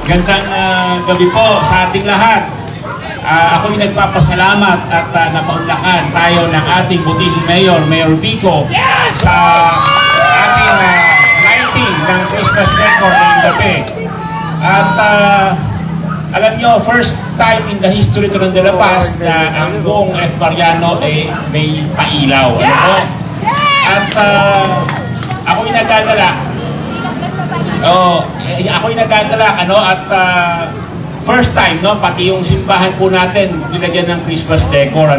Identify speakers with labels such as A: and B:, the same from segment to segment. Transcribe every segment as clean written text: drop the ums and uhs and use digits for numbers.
A: Gandang gabi po sa ating lahat. Ako'y nagpapasalamat at napaunlakan tayo ng ating butihing Mayor, Mayor Vico, sa ating lighting ng Christmas decor ngayong gabi. At alam nyo, first time in the history to De La Paz na ang buong F. Mariano may pailaw. At ako'y nagdadala. Ako'y nagdadala, at first time, pati yung simbahan po natin, nilagyan ng Christmas decor,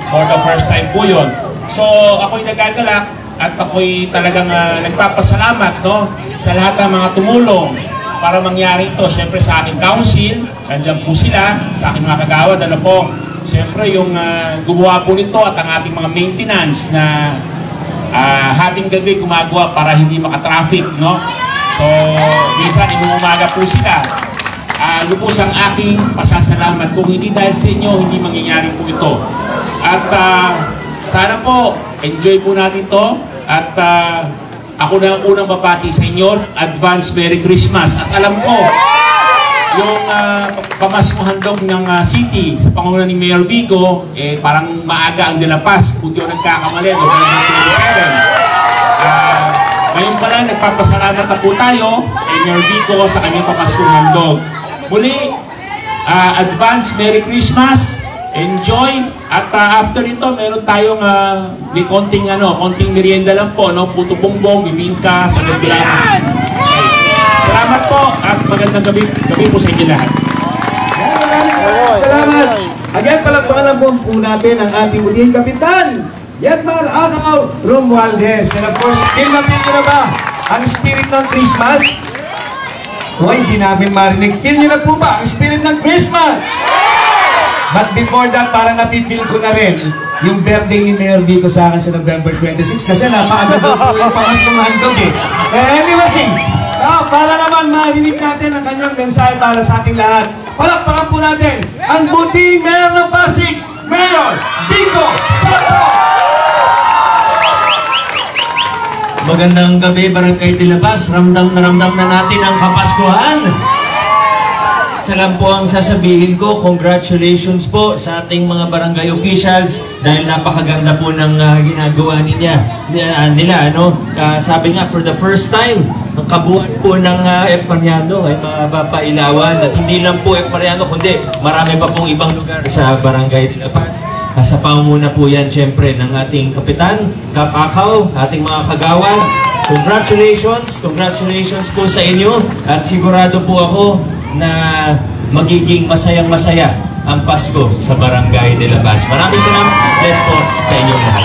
A: for the first time po yun. So, ako'y nagdadala at ako'y talagang nagpapasalamat, sa lahat ng mga tumulong para mangyari ito. Siyempre sa aking council, nandiyan po sila, sa aking mga kagawad, siyempre yung gumawa po nito at ang ating mga maintenance na hating gabi gumagawa para hindi makatraffic, So, minsan inuumaga po sila. Lubos ang aking pasasalamat. Kung hindi dahil sa inyo, hindi mangyayari po ito. At sana po, enjoy po natin to. At ako na ang unang mapati sa inyo. Advance Merry Christmas. At alam ko, yung pamasmuhandog ng city sa pangunan ni Mayor Vico, parang maaga ang De La Paz. Kung di ako nagkakamali, November 27. Ngayon pala, nagpapasalamat na po tayo kay Mayor Vico sa kanyang pamaskong handog. Muli, advance Merry Christmas, enjoy, at after ito, meron tayong may konting merienda lang po, puto bongbong, bibingka, sa nagbilang. Salamat po at magandang gabi po sa inyo lahat.
B: Salamat! Again, palagpakan po natin ang ating butihing kapitan, Yetmar Agaw Romualdez. And of course, feel na ba ang spirit ng Christmas? Hoy, hindi namin marinig. Feel nyo na po ba ang spirit ng Christmas? But before that, parang napifeel ko na rin yung birthday ni Mayor Vico sa akin sa November 26 kasi napakaganda po yung pamaskong handog Anyway, para naman marinig natin ang kanyang mensahe para sa ating lahat. Palakpakan po natin ang butihing Mayor ng Pasig, Mayor Vico Soto!
C: Magandang gabi, Barangay De La Paz. Ramdam na natin ang Kapaskuhan. Isa lang po ang sasabihin ko, congratulations po sa ating mga barangay officials dahil napakaganda po ng ginagawa nila. Sabi nga, for the first time, ang kabuuan po ng F. Mariano ay mapapailawan. At hindi lang po F. Mariano, kundi marami pa pong ibang lugar sa Barangay De La Paz. Sa pangunguna po yan, siyempre, ng ating kapitan, Kap Akaw, ating mga kagawad. Congratulations po sa inyo. At sigurado po ako na magiging masayang-masaya ang Pasko sa Barangay De La Paz. Maraming salamat. Bless po sa inyong lahat.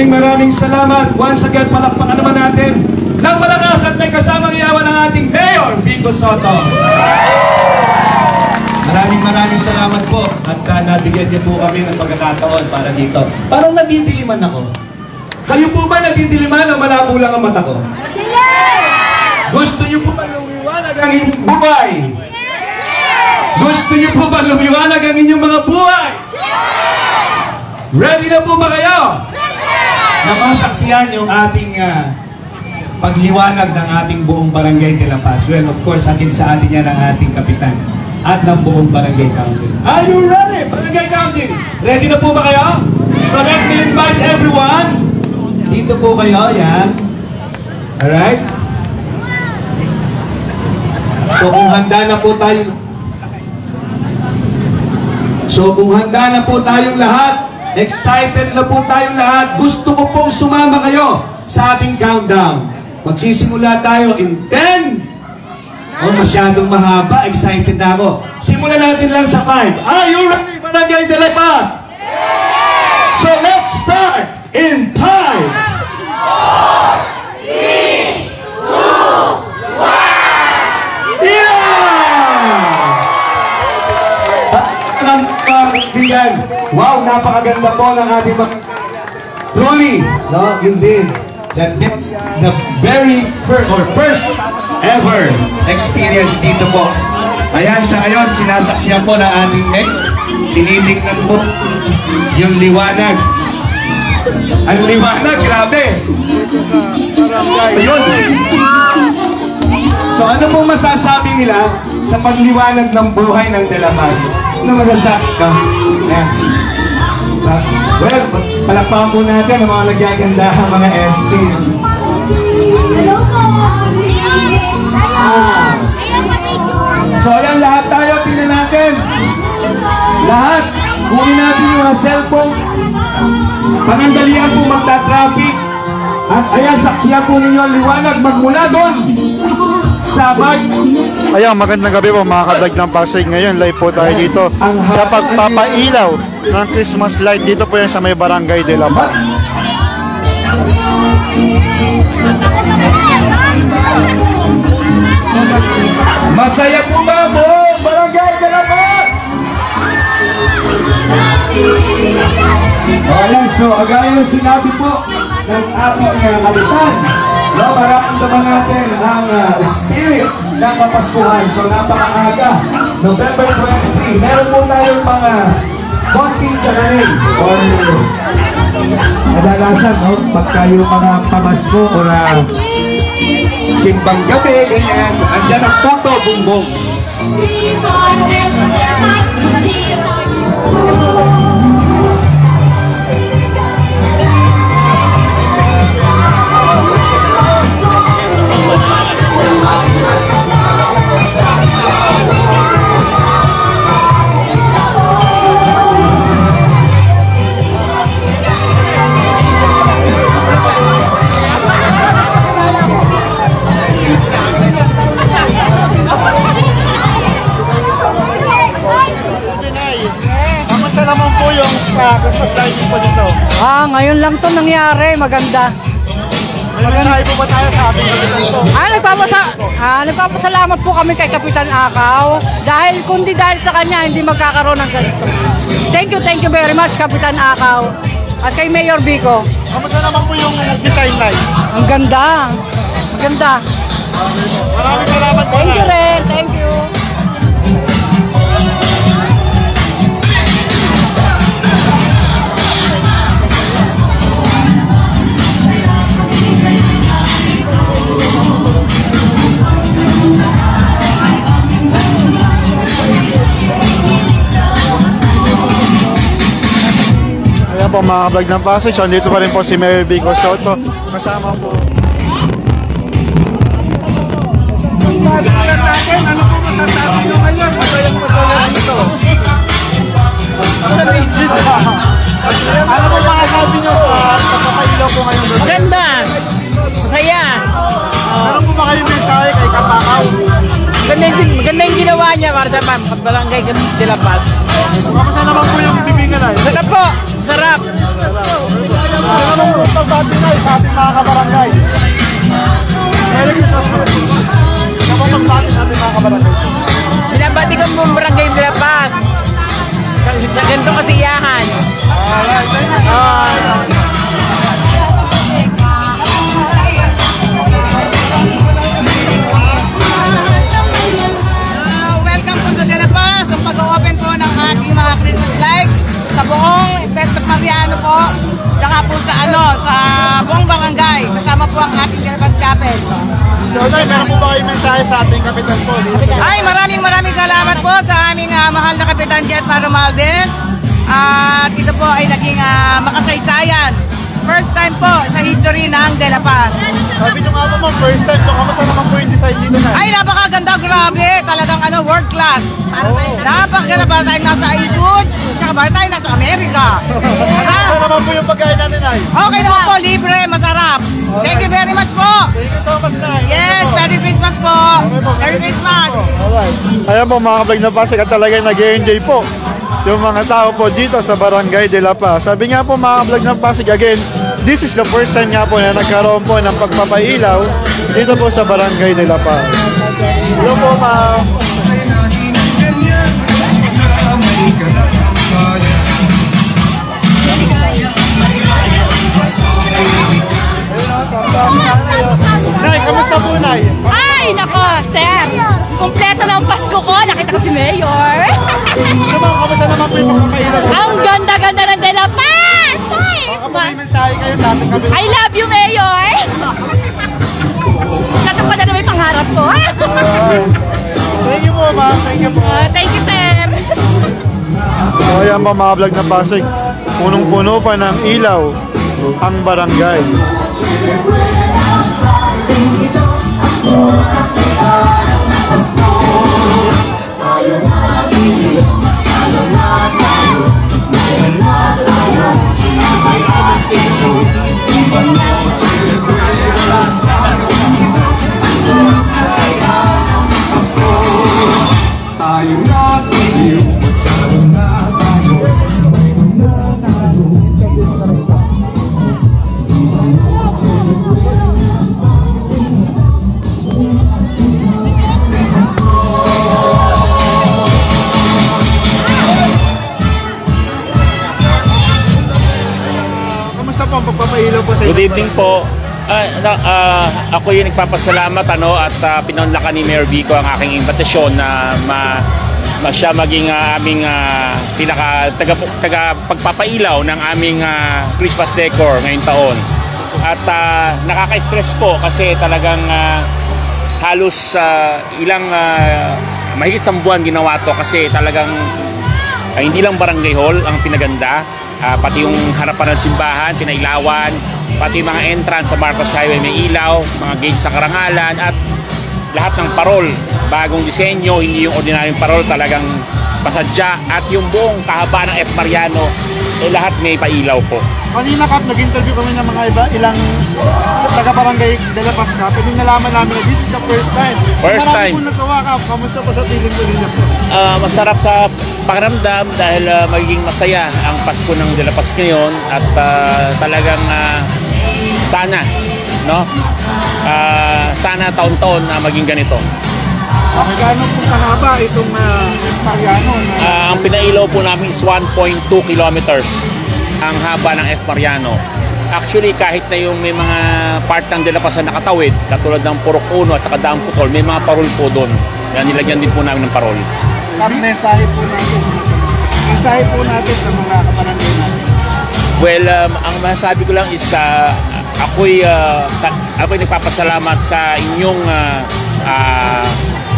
B: Maraming salamat. Once again, palakpakan naman natin ng malakas at may kasamang iyawan ng ating Mayor Vico Soto. Maraming salamat po at nabigyan niyo po kami ng pagkakataon para dito. Parang nadidiliman ako. Kayo po ba nadidiliman o malabo lang ang mata ko? Gusto niyo po ba lumiwanag ang inyong buhay? Gusto niyo po ba lumiwanag ang inyong mga buhay? Ready na po ba kayo? Nakasaksiyan yung ating pagliwanag ng ating buong Barangay De La Paz. Well, of course, atin sa atin yan ang ating kapitan at ng buong Barangay Council. Are you ready, Barangay Council? Ready na po ba kayo? So let me invite everyone. Dito po kayo, yan. Alright? So kung handa na po tayong lahat, excited na po tayong lahat, gusto ko pong sumama kayo sa ating countdown. Magsisimula tayo in 10. Masyadong mahaba. Excited na ako. Simulan natin lang sa 5. Are you ready, Barangay De La Paz? Yeah! So let's start in 5, 4, 3, 2, 1. Yeah! Wow, napakaganda po ng ating mga... Truly, indeed. That the very first ever experience dito po. Ayan, sa ngayon, sinasaksiyan po ng ating tinitignan po yung liwanag. Ang liwanag, grabe! Ayun! So ano pong masasabi nila sa pagliwanag ng buhay ng De La Paz? Ano masasabi ka? Ayan. Well, palakpakan po natin ang mga nagyaganda, mga ST.
D: Hello po!
B: So ayan, lahat tayo, tingnan natin. Lahat, kunin natin yung mga cellphone. Panandalian po magta-traffic. At ayan, saksiyan po ninyo ang liwanag magmula doon sa
E: Ayan, magandang gabi po mga kadag ng Pasig. Ngayon, live po tayo dito sa pagpapailaw ng Christmas light. Dito po yan sa may Barangay de la Paz.
B: Masaya po ba buong Barangay de la Paz? Ayan, so agaya ng sinabi po ng ating kapitan, no, mararamdaman natin ang spirit ng Kapaskuhan. So napakaaga, November 23, meron po tayong mga konting kananin or kadalasan, no, pagka yung mga pamasko or simbang gabi, ganyan, andyan ang Toto Bumbong.
E: Kamusta naman po yung Christmas lighting po dito?
F: Ngayon lang to nangyari, maganda.
E: Maganda po ba tayo sa ating kapitan po?
F: Nagpapasalamat po kami kay Kapitan Akaw dahil kundi dahil sa kanya hindi magkakaroon ng ganito. Thank you very much Kapitan Akaw at kay Mayor Vico.
E: Kamusta naman po yung design light?
F: Ang ganda. Maganda.
E: Maraming salamat po.
F: Thank you rin. Thank you.
E: Ayan po mga kablog ng Pasig, dito pa rin po si Mayor Vico Soto. Kasama po. Ano po masasabi nyo ngayon? Masayang dito. Ano po masasabi nyo sa papailaw po ngayon doon?
F: Maganda. Masaya.
E: Ano po ba kayo mensahe kay Kapakaw?
F: Maganda yung ginawa niya para sa Barangay de la Paz.
E: Kamusta naman po yung bibingan ay?
F: Sarap po. Sarap.
E: Ano naman po pagbati na sa ating mga kabarangay? Merry Christmas po. Ano po pagbati sa ating mga kabarangay?
F: Binabati ko mo Barangay de la Paz. Sa ganito kasiyahan.
E: Alright, thank you.
G: Welcome po sa De La Paz, ang pag-open po ng ating mga Christmas lights sa buong Petro Mariano po, saka po sa sa buong barangay, kasama po ang ating De La Paz Chapel.
E: So, Nay, meron po ba kayo mensahe sa ating kapitan po?
G: Ay, maraming salamat po sa aming mahal na Kapitan Jetmar Romualdez. At ito po ay naging makasaysayan. First time po sa history ng De La Paz.
E: Sabi nyo nga po ma'am, first time. So, kamusta naman po yung design dito na?
G: Ay, napakaganda, grabe. Talagang world class. Napakaganda ba tayo nasa Eastwood, tsaka ba tayo nasa Amerika.
E: Kamusta naman po yung pagkain natin ay?
G: Okay naman po, libre, masarap. Thank you very much po.
E: Thank you so much, Nay.
G: Yes, Merry Christmas po. Merry Christmas.
E: Alright. Ayan po mga kablog na Pasig at talagang nag-enjoy po yung mga tao po dito sa Barangay de la Paz. Sabi nga po mga kablog ng Pasig, again, this is the first time nga po na nagkaroon po ng pagpapailaw dito po sa Barangay de la Paz. Hello po ma'am. Nay, kamusta po, Nay?
D: Ay, nako, sir. Kompleto na ang Pasko ko. Nakita ko si Mayor.
E: Ano ma'am, kamusta naman po yung pagpapailaw?
D: Ang ganda-ganda ng De La Paz. Ay,
E: Baka po may mensahe kayo sa ating kapitan.
D: I love you, Mayor. Natupad na may pangarap ko.
E: Thank you po, ma'am. Thank you po.
D: Thank you, sir.
E: So ayan po mga vlog na Pasig, punong-puno pa ng ilaw ang barangay. Kamusta po ang pagpapailaw po sa
A: Good evening po. Ako yung nagpapasalamat at pinunlakan ni Mayor Vico ang aking imbitasyon na siya maging aming pagpapailaw ng aming Christmas decor ngayong taon. At nakaka-stress po kasi talagang halos ilang mahigit 1 buwan ginawa to kasi talagang hindi lang barangay hall ang pinaganda, pati yung harapan ng simbahan, pinailawan, pati mga entrance sa Marcos Highway may ilaw, mga gates sa Karangalan at lahat ng parol, bagong disenyo, hindi yung ordinaryong parol, talagang pasadya at yung buong kahaba ng F. Mariano, lahat may pailaw po.
E: Kanina Kap, nag-interview kami ng mga ilang taga-barangay de la Paz Kap, hindi nalaman namin na this is the first time.
A: First
E: Marami
A: time.
E: po nagawa Kap, kamusta po sa feeling ko nila po?
A: Masarap sa pakiramdam dahil magiging masaya ang Pasko ng De La Paz ngayon at talagang sana taon-taon na maging ganito.
E: Magkano po kahaba itong Mariano?
A: Ang pinailaw po namin is 1.2 kilometers ang haba ng F. Mariano. Actually, kahit na yung may mga part ng De La Paz na nakatawid, katulad ng Purok Uno at saka Daang Putol, may mga parol po doon. Yan, nilagyan din po namin ng parol.
E: Mensahe po natin. Mensahe po natin sa mga kabarangay natin.
A: Well, ang masasabi ko lang is ako'y nagpapasalamat sa inyong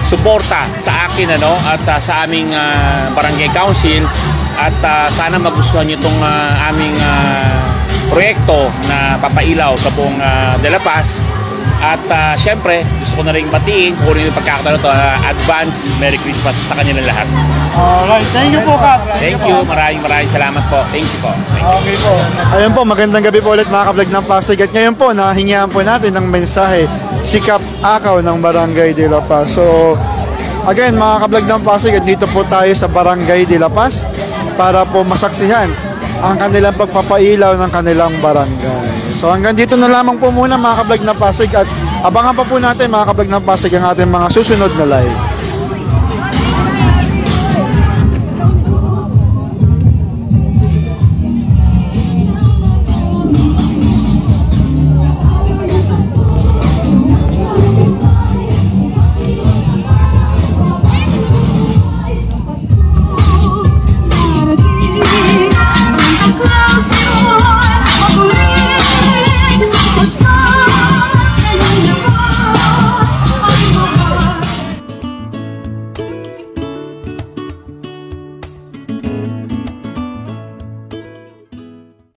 A: suporta sa akin at sa aming barangay council at sana magustuhan niyo itong aming proyekto na papailaw sa buong De La Paz. At syempre, gusto ko na rin batiin, kunin yung pagkakataon ito, advance Merry Christmas sa kanilang lahat.
E: Alright, thank you po Kap.
A: Thank you, maraming salamat po. Thank you po.
E: Okay po. Ayun po, magandang gabi po ulit mga ka-vlog ng Pasig. At ngayon po, nahingihan po natin ng mensahe si Kap Akaw ng Barangay de la Paz. So, again mga ka-vlog ng Pasig, at dito po tayo sa Barangay de la Paz para po masaksihan ang kanilang pagpapailaw ng kanilang barangay. So hanggang dito na lamang po muna mga ka-vlog ng Pasig at abangan pa po natin mga ka-vlog ng Pasig ang ating mga susunod na live.